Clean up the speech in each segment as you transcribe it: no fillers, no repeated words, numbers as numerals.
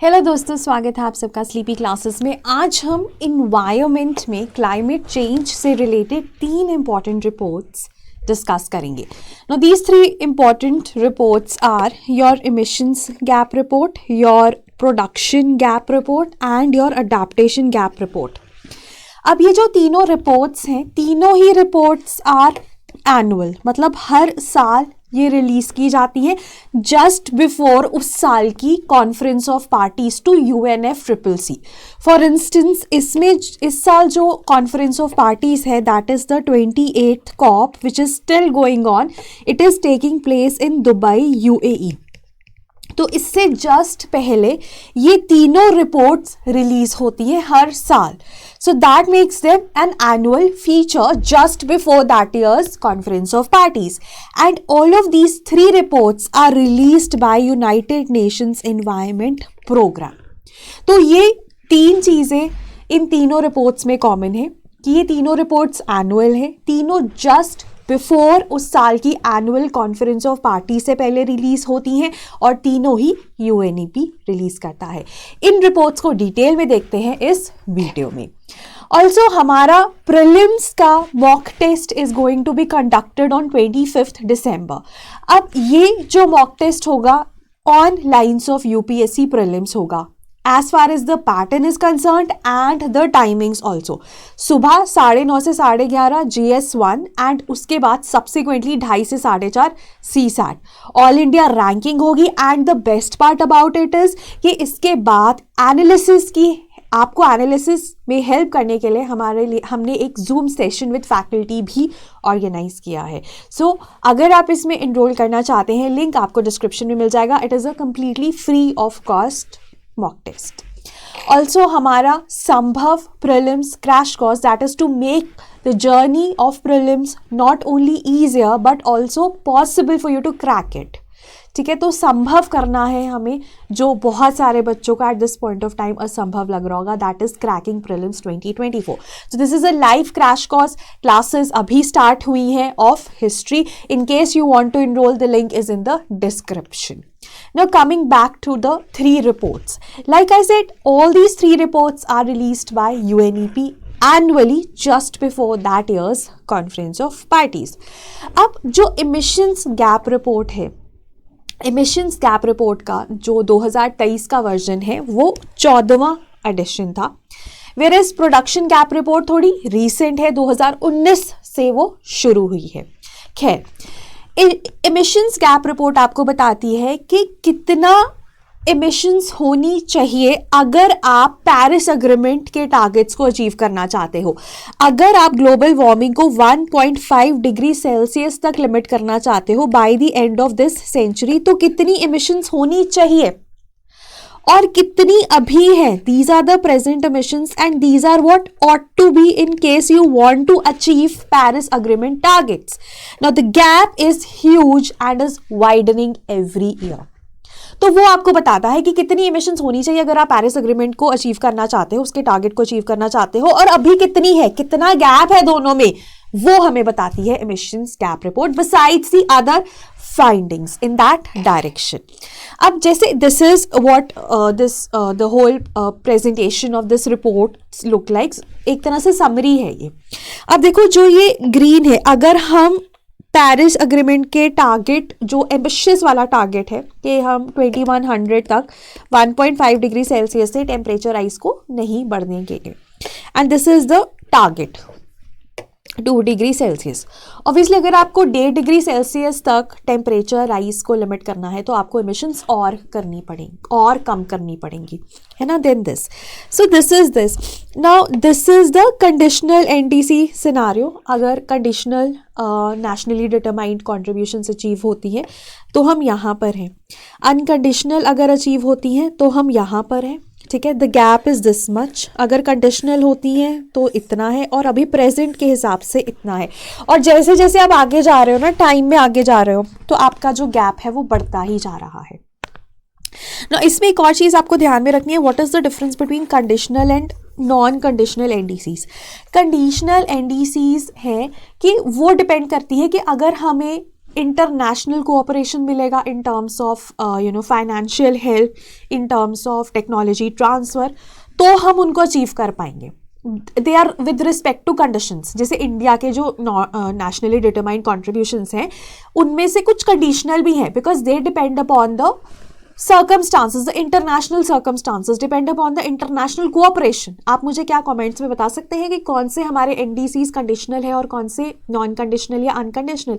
Hello दोस्तों, स्वागत है आप सबका स्लीपी क्लासेस में। आज हम इन्वायरमेंट में क्लाइमेट चेंज से रिलेटेड 3 इम्पॉर्टेंट रिपोर्ट्स डिस्कस करेंगे। Now these 3 important reports are your emissions gap report, your production gap report and your adaptation gap report. अब ये जो तीनों रिपोर्ट्स हैं, तीनों ही रिपोर्ट्स आर एनुअल, मतलब हर साल ये रिलीज की जाती है जस्ट बिफोर उस साल की conference of parties to UNFCCC। For instance इसमें इस साल जो कॉन्फ्रेंस ऑफ पार्टीज है that is the 28th COP which is still going on. It is taking place in Dubai UAE। तो इससे जस्ट पहले ये तीनों रिपोर्ट्स रिलीज होती है हर साल। So that makes them an annual feature just before that year's conference of parties and all of these 3 reports are released by United Nations Environment Programme. तो ये 3 चीजें इन तीनों रिपोर्ट्स में कॉमन है कि ये तीनों रिपोर्ट्स एनुअल है, तीनों जस्ट बिफोर उस साल की एनुअल कॉन्फ्रेंस ऑफ पार्टी से पहले रिलीज होती हैं और तीनों ही UNEP रिलीज करता है। इन रिपोर्ट्स को डिटेल में देखते हैं इस वीडियो में। ऑल्सो हमारा प्रीलिम्स का mock test is going to be conducted on 25th December। अब ये जो मॉक टेस्ट होगा on lines of UPSC prelims होगा as far as the pattern is concerned and the timings also। सुबह 9:30 से 11:30 GS1 एंड उसके बाद सब्सिक्वेंटली 2:30 से 4:30 CSAT। ऑल इंडिया रैंकिंग होगी and the best part about it is कि इसके बाद एनालिसिस की, आपको एनालिसिस में हेल्प करने के लिए हमने एक जूम सेशन विद फैकल्टी भी ऑर्गेनाइज किया है। सो अगर आप इसमें इनरोल करना चाहते हैं, लिंक आपको डिस्क्रिप्शन में मिल जाएगा। It is a completely free of cost mock test। Also हमारा संभव prelims crash course that is to make the journey of prelims not only easier but also possible for you to crack it। ठीक है, तो संभव करना है हमें, जो बहुत सारे बच्चों का at this point of time असंभव लग रहा होगा, that is cracking prelims 2024। So this is a live crash course. Classes अभी स्टार्ट हुई हैं of history. In case you want to enrol, the link is in the description. Now coming back to the 3 reports, like I said, all these 3 reports are released by UNEP annually just before that year's conference of parties। अब जो emissions gap report है, emissions gap report का जो 2023 का version है वो 14वां addition था, whereas production gap report थोड़ी recent है, 2019 से वो शुरू हुई है। खैर, एमिशंस गैप रिपोर्ट आपको बताती है कि कितना एमिशंस होनी चाहिए अगर आप पेरिस एग्रीमेंट के टारगेट्स को अचीव करना चाहते हो। अगर आप ग्लोबल वार्मिंग को 1.5 डिग्री सेल्सियस तक लिमिट करना चाहते हो by the end of this century, तो कितनी एमिशंस होनी चाहिए और कितनी अभी है। These are the present emissions and these are what ought to be in case you want to achieve Paris Agreement targets। Now the gap is huge and is widening every year। तो वो आपको बताता है कि कितनी emissions होनी चाहिए अगर आप पेरिस एग्रीमेंट को अचीव करना चाहते हो, उसके टारगेट को अचीव करना चाहते हो, और अभी कितनी है, कितना गैप है दोनों में, वो हमें बताती है emissions gap report besides the other findings in that direction। अब जैसे this is what the whole presentation of this report look like। एक तरह से समरी है ये। अब देखो, जो ये ग्रीन है, अगर हम पेरिस एग्रीमेंट के टारगेट, जो एम्बिशियस वाला टारगेट है कि हम 2100 तक 1.5 डिग्री सेल्सियस से टेम्परेचर राइज को नहीं बढ़ने देंगे, and this is the target 2 degree Celsius. Obviously अगर आपको 1.5 डिग्री सेल्सियस तक टेम्परेचर राइज को लिमिट करना है तो आपको एमिशंस और करनी पड़ेंगी, और कम करनी पड़ेंगी, है ना। Then this, so this is this. Now this is the conditional NDC scenario. अगर conditional nationally determined contributions achieve होती हैं तो हम यहाँ पर हैं, अनकंडीशनल अगर अचीव होती हैं तो हम यहाँ पर हैं। ठीक है, the gap is this much. अगर कंडीशनल होती हैं तो इतना है, और अभी प्रेजेंट के हिसाब से इतना है। और जैसे जैसे आप आगे जा रहे हो ना, टाइम में आगे जा रहे हो, तो आपका जो गैप है वो बढ़ता ही जा रहा है ना। इसमें एक और चीज़ आपको ध्यान में रखनी है, what is the difference between conditional and non conditional NDCs। Conditional NDCs है कि वो डिपेंड करती है कि अगर हमें इंटरनेशनल कोऑपरेशन मिलेगा in terms of financial help, in terms of technology transfer, तो हम उनको अचीव कर पाएंगे। They are with respect to conditions. जैसे इंडिया के जो नेशनली डिटरमाइंड कॉन्ट्रीब्यूशंस हैं उनमें से कुछ कंडीशनल भी हैं, because they depend upon the circumstances, the international circumstances depend upon the international cooperation। आप मुझे क्या कमेंट्स में बता सकते हैं कि कौन से हमारे एनडीसीज कंडीशनल है और कौन से नॉन कंडीशनल या अनकंडीशनल।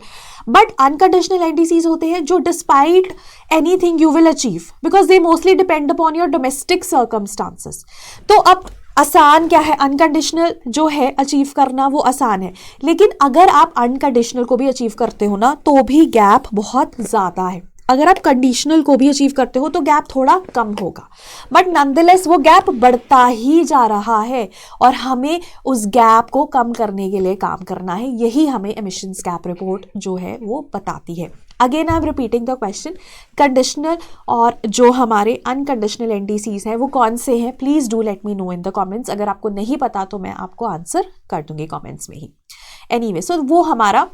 बट अनकंडीशनल एनडीसीज होते हैं जो despite anything you will achieve, because they mostly depend upon your domestic circumstances. तो अब आसान क्या है, अनकंडीशनल जो है अचीव करना वो आसान है, लेकिन अगर आप अनकंडीशनल को भी अचीव करते हो ना तो भी गैप बहुत ज़्यादा है। अगर आप कंडीशनल को भी अचीव करते हो तो गैप थोड़ा कम होगा, बट नॉनदलेस वो गैप बढ़ता ही जा रहा है और हमें उस गैप को कम करने के लिए काम करना है। यही हमें एमिशंस गैप रिपोर्ट जो है वो बताती है। Again I am repeating the question, conditional और जो हमारे अनकंडीशनल एनडीसीज हैं वो कौन से हैं? Please do let me know in the comments. अगर आपको नहीं पता तो मैं आपको आंसर कर दूंगी कमेंट्स में ही। एनीवे, सो वो हमारा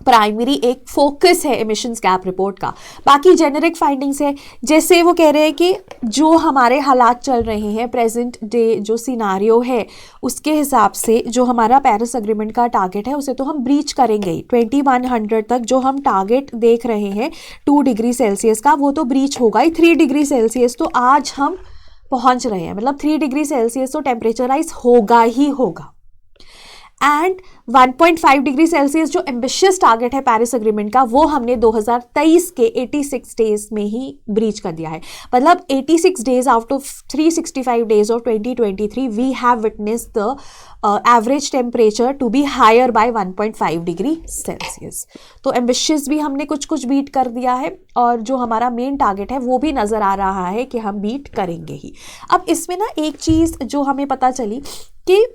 प्राइमरी एक फोकस है एमिशंस गैप रिपोर्ट का। बाकी जेनेरिक फाइंडिंग्स है, जैसे वो कह रहे हैं कि जो हमारे हालात चल रहे हैं प्रेजेंट डे जो सिनारियो है उसके हिसाब से जो हमारा पेरिस एग्रीमेंट का टारगेट है उसे तो हम ब्रीच करेंगे ही। 2100 तक जो हम टारगेट देख रहे हैं 2 डिग्री सेल्सियस का वो तो ब्रीच होगा ही। 3 डिग्री सेल्सियस तो आज हम पहुंच रहे हैं, मतलब 3 डिग्री सेल्सियस तो टेम्परेचर राइज होगा ही होगा। एंड 1.5 डिग्री सेल्सियस जो एम्बिशियस टारगेट है पेरिस एग्रीमेंट का वो हमने 2023 के 86 डेज में ही ब्रीच कर दिया है। मतलब 86 days out of 365 days of 2023 we have witnessed the average temperature to be higher by 1.5 degree Celsius. तो एम्बिशियस भी हमने कुछ कुछ बीट कर दिया है और जो हमारा मेन टारगेट है वो भी नज़र आ रहा है कि हम बीट करेंगे ही। अब इसमें ना एक चीज़ जो हमें पता चली कि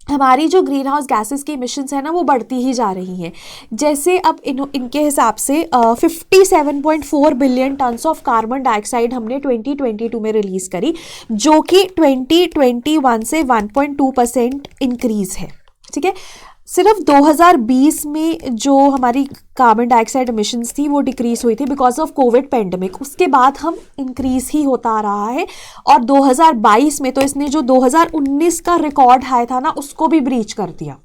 हमारी जो ग्रीन हाउस गैसेस की इमिशंस है ना वो बढ़ती ही जा रही हैं। जैसे अब इनके हिसाब से 57.4 billion tons of carbon dioxide हमने 2022 में रिलीज़ करी, जो कि 2021 से 1.2% इंक्रीज़ है। ठीक है, सिर्फ 2020 में जो हमारी कार्बन डाइऑक्साइड एमिशंस थी वो डिक्रीज हुई थी बिकॉज ऑफ कोविड पेंडेमिक। उसके बाद हम इंक्रीज ही होता आ रहा है और 2022 में तो इसने जो 2019 का रिकॉर्ड हाई था ना उसको भी ब्रीच कर दिया।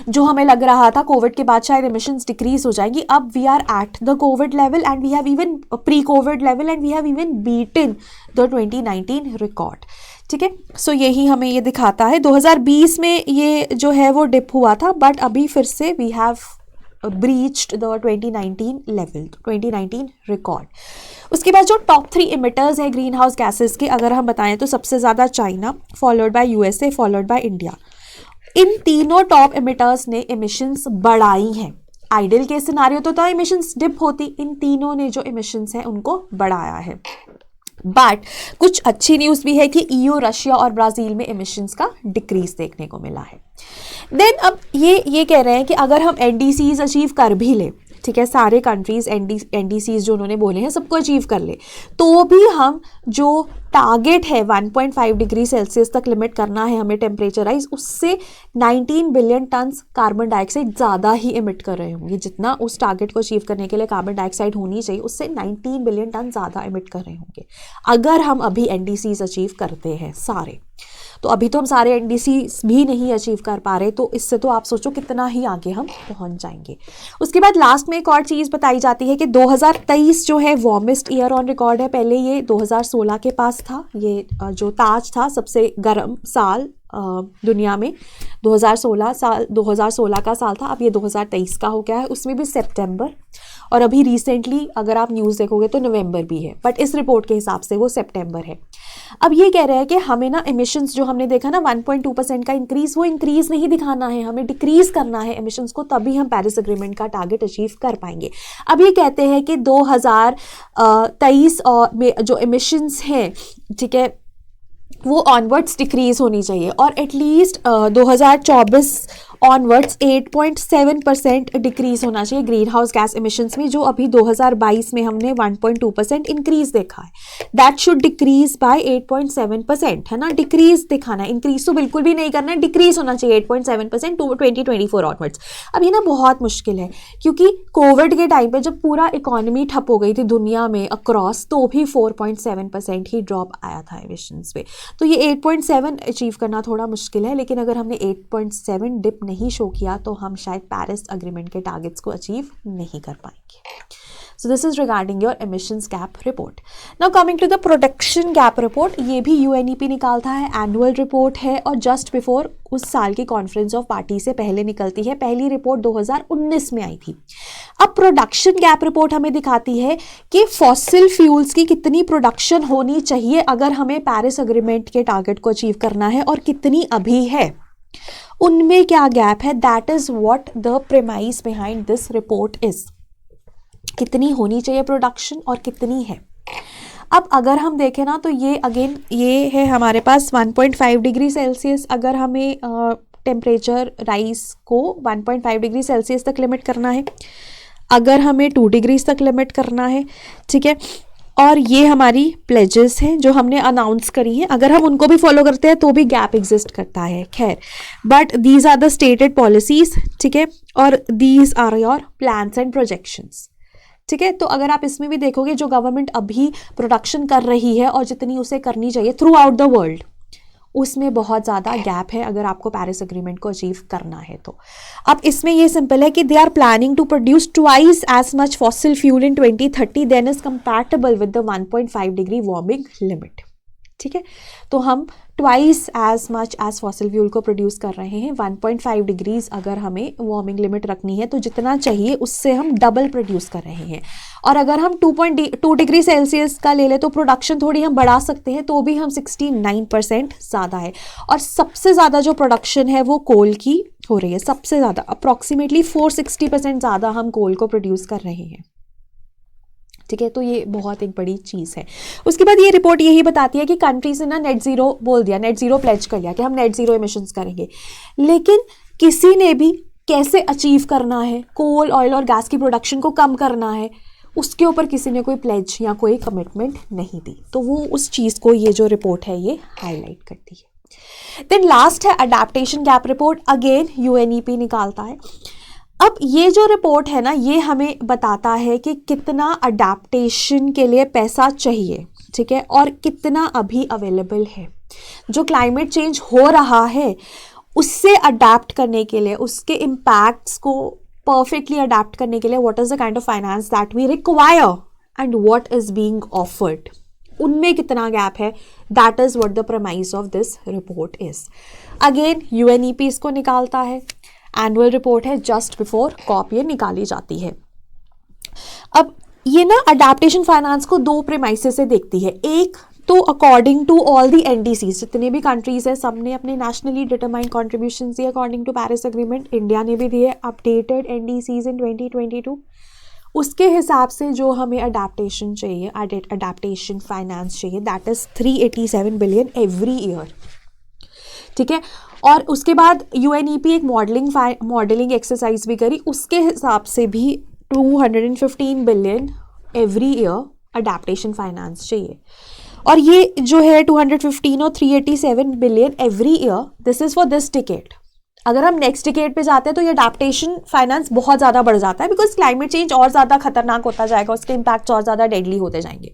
जो हमें लग रहा था कोविड के बाद शायद एमिशंस डिक्रीज हो जाएंगी, अब we are at the Covid level and we have even pre Covid level and we have even beaten the 2019 record. ठीक है, सो यही हमें ये दिखाता है। 2020 में ये जो है वो डिप हुआ था, बट अभी फिर से we have breached the 2019 level, 2019 record. उसके बाद जो टॉप 3 इमिटर्स हैं ग्रीन हाउस गैसेस के, अगर हम बताएं तो सबसे ज़्यादा China, followed by USA, followed by India. इन तीनों टॉप इमिटर्स ने एमिशंस बढ़ाई हैं। आइडियल केस सिनारियो तो एमिशंस डिप होती, इन तीनों ने जो एमिशंस हैं उनको बढ़ाया है। बट कुछ अच्छी न्यूज़ भी है कि ईयू, रशिया और ब्राज़ील में एमिशंस का डिक्रीज देखने को मिला है। देन अब ये कह रहे हैं कि अगर हम एनडीसीज अचीव कर भी ले, ठीक है, सारे कंट्रीज एनडीसीज जो उन्होंने बोले हैं सबको अचीव कर ले, तो भी हम जो टारगेट है 1.5 डिग्री सेल्सियस तक लिमिट करना है हमें टेम्परेचर राइज, उससे 19 बिलियन टन्स कार्बन डाइऑक्साइड ज़्यादा ही इमिट कर रहे होंगे। जितना उस टारगेट को अचीव करने के लिए कार्बन डाइऑक्साइड होनी चाहिए उससे 19 बिलियन टन ज़्यादा इमिट कर रहे होंगे अगर हम अभी एनडीसीज अचीव करते हैं सारे। तो अभी तो हम सारे एनडीसीज भी नहीं अचीव कर पा रहे, तो इससे तो आप सोचो कितना ही आगे हम पहुंच जाएंगे। उसके बाद लास्ट में एक और चीज़ बताई जाती है कि 2023 जो है वार्मेस्ट ईयर ऑन रिकॉर्ड है। पहले ये 2016 के पास था, ये जो ताज था सबसे गर्म साल दुनिया में 2016 का साल था, अब ये 2023 का हो गया है, उसमें भी सितंबर, और अभी रिसेंटली अगर आप न्यूज़ देखोगे तो नवंबर भी है, बट इस रिपोर्ट के हिसाब से वो सितंबर है। अब ये कह रहे हैं कि हमें ना एमिशंस जो हमने देखा ना 1.2% का इंक्रीज़, वो इंक्रीज़ नहीं दिखाना है, हमें डिक्रीज़ करना है एमिशंस को, तभी हम पेरिस एग्रीमेंट का टारगेट अचीव कर पाएंगे। अब ये कहते हैं कि 2023 में जो एमिशंस हैं, ठीक है, वो ऑनवर्ड्स डिक्रीज होनी चाहिए और एटलीस्ट 2024 ऑनवर्ड्स 8.7% डिक्रीज होना चाहिए ग्रीन हाउस गैस इमिशंस में, जो अभी 2022 में हमने 1.2% इंक्रीज देखा है। दैट शुड डिक्रीज बाय 8.7%, है ना, डिक्रीज दिखाना है, इंक्रीज तो बिल्कुल भी नहीं करना है, डिक्रीज होना चाहिए 8.7% टू 2024 ऑनवर्ड्स। अब ये ना बहुत मुश्किल है, क्योंकि कोविड के टाइम पे जब पूरा इकोनॉमी ठप हो गई थी दुनिया में अक्रॉस, तो भी 4.7% ही ड्रॉप आया था एमिशंस पे। तो ये 8.7 अचीव करना थोड़ा मुश्किल है, लेकिन अगर हमने 8.7 डिप नहीं शो किया तो हम शायद पेरिस अग्रीमेंट के टारगेट्स को अचीव नहीं कर पाएंगे। So this is regarding your emissions gap report. Now coming to the production gap report, ये भी UNEP निकालता है, एनुअल रिपोर्ट है और जस्ट बिफोर उस साल की कॉन्फ्रेंस ऑफ पार्टी से पहले निकलती है। पहली रिपोर्ट 2019 में आई थी। अब प्रोडक्शन गैप रिपोर्ट हमें दिखाती है कि फॉसिल फ्यूल्स की कितनी प्रोडक्शन होनी चाहिए अगर हमें पेरिस अग्रीमेंट के टारगेट को अचीव करना है और कितनी अभी है, उनमें क्या गैप है। That is what the premise behind this report is. कितनी होनी चाहिए प्रोडक्शन और कितनी है। अब अगर हम देखें ना, तो ये अगेन ये है हमारे पास 1.5 डिग्री सेल्सियस, अगर हमें टेम्परेचर राइज को 1.5 डिग्री सेल्सियस तक लिमिट करना है, अगर हमें 2 डिग्री तक लिमिट करना है, ठीक है। और ये हमारी प्लेजेस हैं जो हमने अनाउंस करी हैं, अगर हम उनको भी फॉलो करते हैं तो भी गैप एग्जिस्ट करता है, खैर, but these are the stated policies, ठीक है, और these are your plans and projections, ठीक है। तो अगर आप इसमें भी देखोगे, जो गवर्नमेंट अभी प्रोडक्शन कर रही है और जितनी उसे करनी चाहिए थ्रू आउट द वर्ल्ड, उसमें बहुत ज़्यादा गैप है अगर आपको पेरिस एग्रीमेंट को अचीव करना है तो। अब इसमें ये सिंपल है कि they are planning to produce twice as much fossil fuel in 2030 than is compatible with the 1.5 degree warming limit, ठीक है। तो हम twice as much as fossil fuel को प्रोड्यूस कर रहे हैं। 1.5 डिग्रीज अगर हमें वार्मिंग लिमिट रखनी है तो जितना चाहिए उससे हम डबल प्रोड्यूस कर रहे हैं। और अगर हम 2 डिग्री सेल्सियस का ले लें तो प्रोडक्शन थोड़ी हम बढ़ा सकते हैं, तो भी हम 69% ज़्यादा है। और सबसे ज़्यादा जो प्रोडक्शन है वो कोल की हो रही है, सबसे ज़्यादा अप्रॉक्सीमेटली 460% ज़्यादा हम कोल को प्रोड्यूस कर रहे हैं, ठीक है। तो ये बहुत एक बड़ी चीज़ है। उसके बाद ये रिपोर्ट यही बताती है कि कंट्रीज ने ना नेट जीरो बोल दिया, नेट जीरो प्लेज कर लिया कि हम नेट जीरो एमिशंस करेंगे, लेकिन किसी ने भी कैसे अचीव करना है, कोल ऑयल और गैस की प्रोडक्शन को कम करना है, उसके ऊपर किसी ने कोई प्लेज या कोई कमिटमेंट नहीं दी। तो वो उस चीज़ को ये जो रिपोर्ट है ये हाईलाइट करती है। देन लास्ट है adaptation gap report, again UNEP निकालता है। अब ये जो रिपोर्ट है ना, ये हमें बताता है कि कितना अडेप्टेशन के लिए पैसा चाहिए, ठीक है, और कितना अभी अवेलेबल है। जो क्लाइमेट चेंज हो रहा है उससे अडेप्ट करने के लिए, उसके इम्पैक्ट्स को परफेक्टली अडेप्ट करने के लिए what is the kind of finance that we require and what is being offered, उनमें कितना गैप है। That is what the premise of this report is. Again UNEP इसको निकालता है, एनुअल रिपोर्ट है, जस्ट बिफोर कॉप ये निकाली जाती है। अब ये ना अडेप्टेशन फाइनेंस को 2 प्रेमाइसेस से देखती है। एक तो according to all the NDCs, जितने भी कंट्रीज है सब ने अपने नेशनली डिटरमाइंड कॉन्ट्रीब्यूशंस दिए according to Paris agreement, India ने भी दिए अपडेटेड NDCs इन 2022। उसके हिसाब से जो हमें अडेप्टेशन चाहिए, अडेप्टेशन फाइनेंस चाहिए, that is 387 billion every year, ठीक है। और उसके बाद UNEP एक मॉडलिंग एक्सरसाइज भी करी, उसके हिसाब से भी 215 billion every year adaptation finance चाहिए। और ये जो है 215 और 387 billion every year, this is for this decade. अगर हम नेक्स्ट डिकेड पे जाते हैं तो ये अडेप्टेशन फाइनेंस बहुत ज़्यादा बढ़ जाता है, बिकॉज क्लाइमेट चेंज और ज़्यादा खतरनाक होता जाएगा, उसके इम्पैक्ट और ज़्यादा डेडली होते जाएंगे,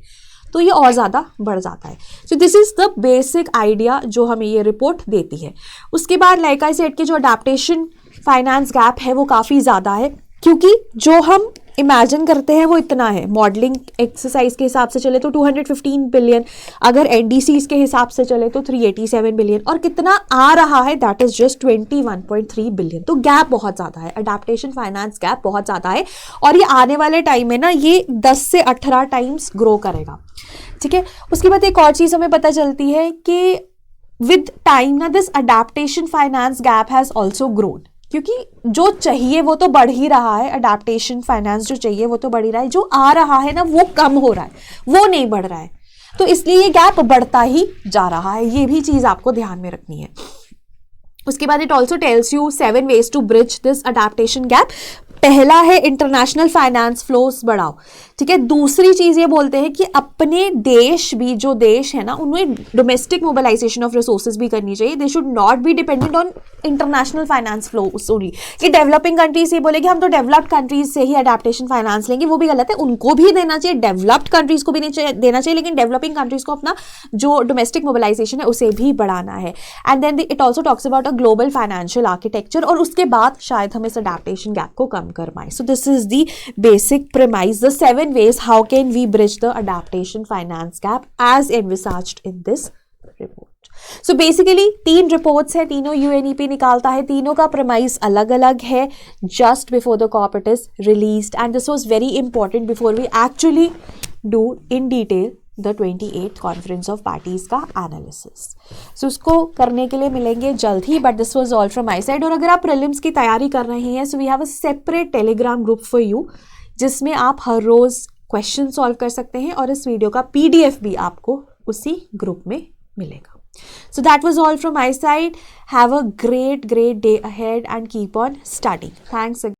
तो ये और ज़्यादा बढ़ जाता है। So this is the basic idea जो हमें ये रिपोर्ट देती है। उसके बाद लाइक आई सेड कि जो अडेप्टेशन फाइनेंस गैप है वो काफ़ी ज़्यादा है, क्योंकि जो हम इमेजिन करते हैं वो इतना है। मॉडलिंग एक्सरसाइज के हिसाब से चले तो 215 बिलियन, अगर NDCs के हिसाब से चले तो 387 बिलियन, और कितना आ रहा है दैट इज जस्ट 21.3 बिलियन। तो गैप बहुत ज़्यादा है, अडेप्टेशन फाइनेंस गैप बहुत ज़्यादा है, और ये आने वाले टाइम में ना ये 10 से 18 टाइम्स ग्रो करेगा, ठीक है। उसके बाद एक और चीज़ हमें पता चलती है कि विद टाइम ना this adaptation finance gap has also grown, क्योंकि जो चाहिए वो तो बढ़ ही रहा है, अडेप्टेशन फाइनेंस जो चाहिए वो तो बढ़ ही रहा है, जो आ रहा है ना वो कम हो रहा है, वो नहीं बढ़ रहा है, तो इसलिए ये गैप बढ़ता ही जा रहा है। ये भी चीज़ आपको ध्यान में रखनी है। उसके बाद it also tells you 7 ways to bridge this adaptation gap. पहला है इंटरनेशनल फाइनेंस फ्लोस बढ़ाओ, ठीक है। दूसरी चीज ये बोलते हैं कि अपने देश भी, जो देश है ना, उन्हें डोमेस्टिक मोबिलाइजेशन ऑफ रिसोर्सेज भी करनी चाहिए। They should not be dependent on international finance flows only, कि डेवलपिंग कंट्रीज ये बोले कि हम तो डेवलप्ड कंट्रीज से ही अडेप्टेशन फाइनेंस लेंगे, वो भी गलत है। उनको भी देना चाहिए, डेवलप्ड कंट्रीज को भी नहीं देना चाहिए, लेकिन डेवलपिंग कंट्रीज को अपना जो डोमेस्टिक मोबिलाइजेशन है उसे भी बढ़ाना है। And then it also talks about a global financial architecture, और उसके बाद शायद हम इस अडेप्टेशन गैप को कम कर पाए। सो this is the basic premise, the 7 ways how can we bridge the adaptation finance gap as envisaged in this report. So basically 3 reports है, तीनों UNEP निकालता है, तीनों का premise अलग अलग है, just before the COP it is released, and this was very important before we actually do in detail the 28th conference of parties का analysis. So उसको करने के लिए मिलेंगे जल्द ही, but this was all from my side. और अगर आप prelims की तैयारी कर रहे हैं, so we have a separate telegram group for you, जिसमें आप हर रोज क्वेश्चन सॉल्व कर सकते हैं, और इस वीडियो का PDF भी आपको उसी ग्रुप में मिलेगा। So that was all from my side. Have a great day ahead and keep on studying. Thanks.